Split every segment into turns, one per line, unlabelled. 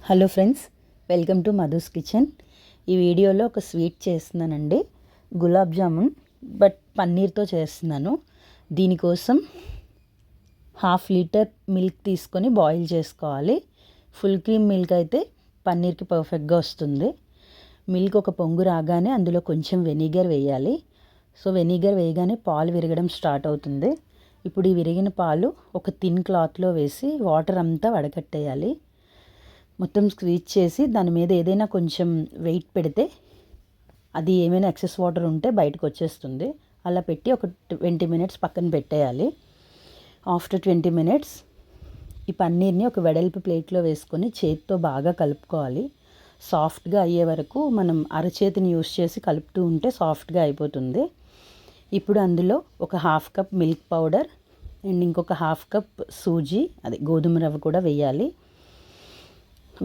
Hello friends, welcome to Madhu's kitchen. ఈ వీడియోలో ఒక స్వీట్ చేస్తున్నానండి, గులాబ్ జామున్. బట్ పన్నీర్తో చేస్తున్నాను. దీనికోసం 1/2 లీటర్ మిల్క్ తీసుకొని బాయిల్ చేసుకోవాలి. ఫుల్ క్రీమ్ మిల్క్ అయితే పన్నీర్కి పర్ఫెక్ట్గా వస్తుంది. మిల్క్ ఒక పొంగు రాగానే అందులో కొంచెం వెనిగర్ వేయాలి. సో వెనిగర్ వేయగానే పాలు విరగడం స్టార్ట్ అవుతుంది. ఇప్పుడు ఈ విరిగిన పాలు ఒక థిన్ క్లాత్లో వేసి వాటర్ అంతా వడకట్టేయాలి. మొత్తం స్క్వీజ్ చేసి దాని మీద ఏదైనా కొంచెం వెయిట్ పెడితే అది ఏమైనా ఎక్సెస్ వాటర్ ఉంటే బయటకు వచ్చేస్తుంది. అలా పెట్టి ఒక 20 మినిట్స్ పక్కన పెట్టేయాలి. ఆఫ్టర్ 20 మినిట్స్ ఈ పన్నీర్ని ఒక వెడల్పు ప్లేట్లో వేసుకొని చేతితో బాగా కలుపుకోవాలి. సాఫ్ట్గా అయ్యే వరకు మనం అరచేతిని యూస్ చేసి కలుపుతూ ఉంటే సాఫ్ట్గా అయిపోతుంది. ఇప్పుడు అందులో ఒక 1/2 కప్ మిల్క్ పౌడర్ అండ్ ఇంకొక 1/2 కప్ సూజీ, అదే గోధుమ రవ్వ కూడా వేయాలి.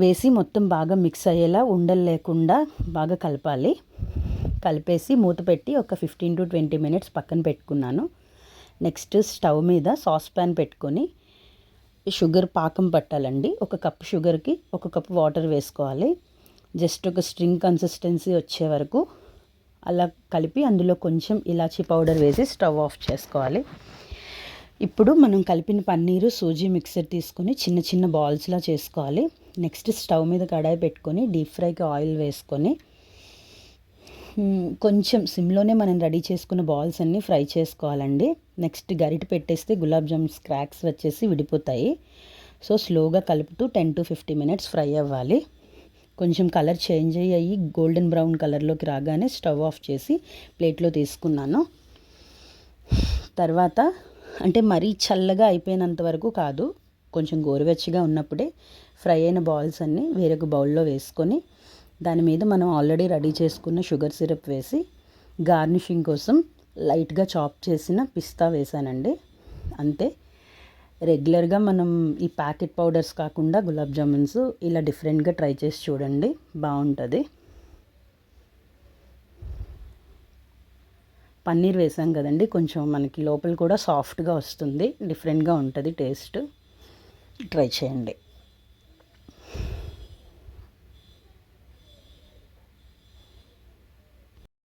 వేసి మొత్తం బాగా మిక్స్ అయ్యేలా ఉండలు లేకుండా బాగా కలపాలి. కలిపేసి మూత పెట్టి ఒక 15 to 20 మినిట్స్ పక్కన పెట్టుకున్నాను. నెక్స్ట్ స్టవ్ మీద సాస్ ప్యాన్ పెట్టుకొని షుగర్ పాకం పట్టాలండి. ఒక కప్ షుగర్కి 1 కప్ వాటర్ వేసుకోవాలి. జస్ట్ ఒక స్ట్రింగ్ కన్సిస్టెన్సీ వచ్చే వరకు అలా కలిపి అందులో కొంచెం ఇలాచీ పౌడర్ వేసి స్టవ్ ఆఫ్ చేసుకోవాలి. ఇప్పుడు మనం కలిపిన పన్నీరు సూజీ మిక్సర్ తీసుకొని చిన్న చిన్న బాల్స్లా చేసుకోవాలి. నెక్స్ట్ స్టవ్ మీద కడాయి పెట్టుకొని డీప్ ఫ్రైకి ఆయిల్ వేసుకొని కొంచెం సిమ్లోనే మనం రెడీ చేసుకున్న బాల్స్ అన్నీ ఫ్రై చేసుకోవాలండి. నెక్స్ట్ గరిటె పెట్టేస్తే గులాబ్ జామ్స్ క్రాక్స్ వచ్చేసి విడిపోతాయి. సో స్లోగా కలుపుతూ 10 to 15 మినిట్స్ ఫ్రై అవ్వాలి. కొంచెం కలర్ చేంజ్ అయ్యి గోల్డెన్ బ్రౌన్ కలర్లోకి రాగానే స్టవ్ ఆఫ్ చేసి ప్లేట్లో తీసుకున్నాను. తర్వాత అంటే మరీ చల్లగా అయిపోయినంత వరకు కాదు, కొంచెం గోరువెచ్చగా ఉన్నప్పుడే ఫ్రై అయిన బాల్స్ అన్నీ వేరొక బౌల్లో వేసుకొని దాని మీద మనం ఆల్రెడీ రెడీ చేసుకున్న షుగర్ సిరప్ వేసి గార్నిషింగ్ కోసం లైట్గా చాప్ చేసిన పిస్తా వేసానండి. అంతే. రెగ్యులర్గా మనం ఈ ప్యాకెట్ పౌడర్స్ కాకుండా గులాబ్ జామున్స్ ఇలా డిఫరెంట్గా ట్రై చేసి చూడండి, బాగుంటుంది. పన్నీర్ వేసాం కదండి, కొంచెం మనకి లోపల కూడా సాఫ్ట్గా వస్తుంది, డిఫరెంట్గా ఉంటుంది టేస్ట్. ట్రై చేయండి.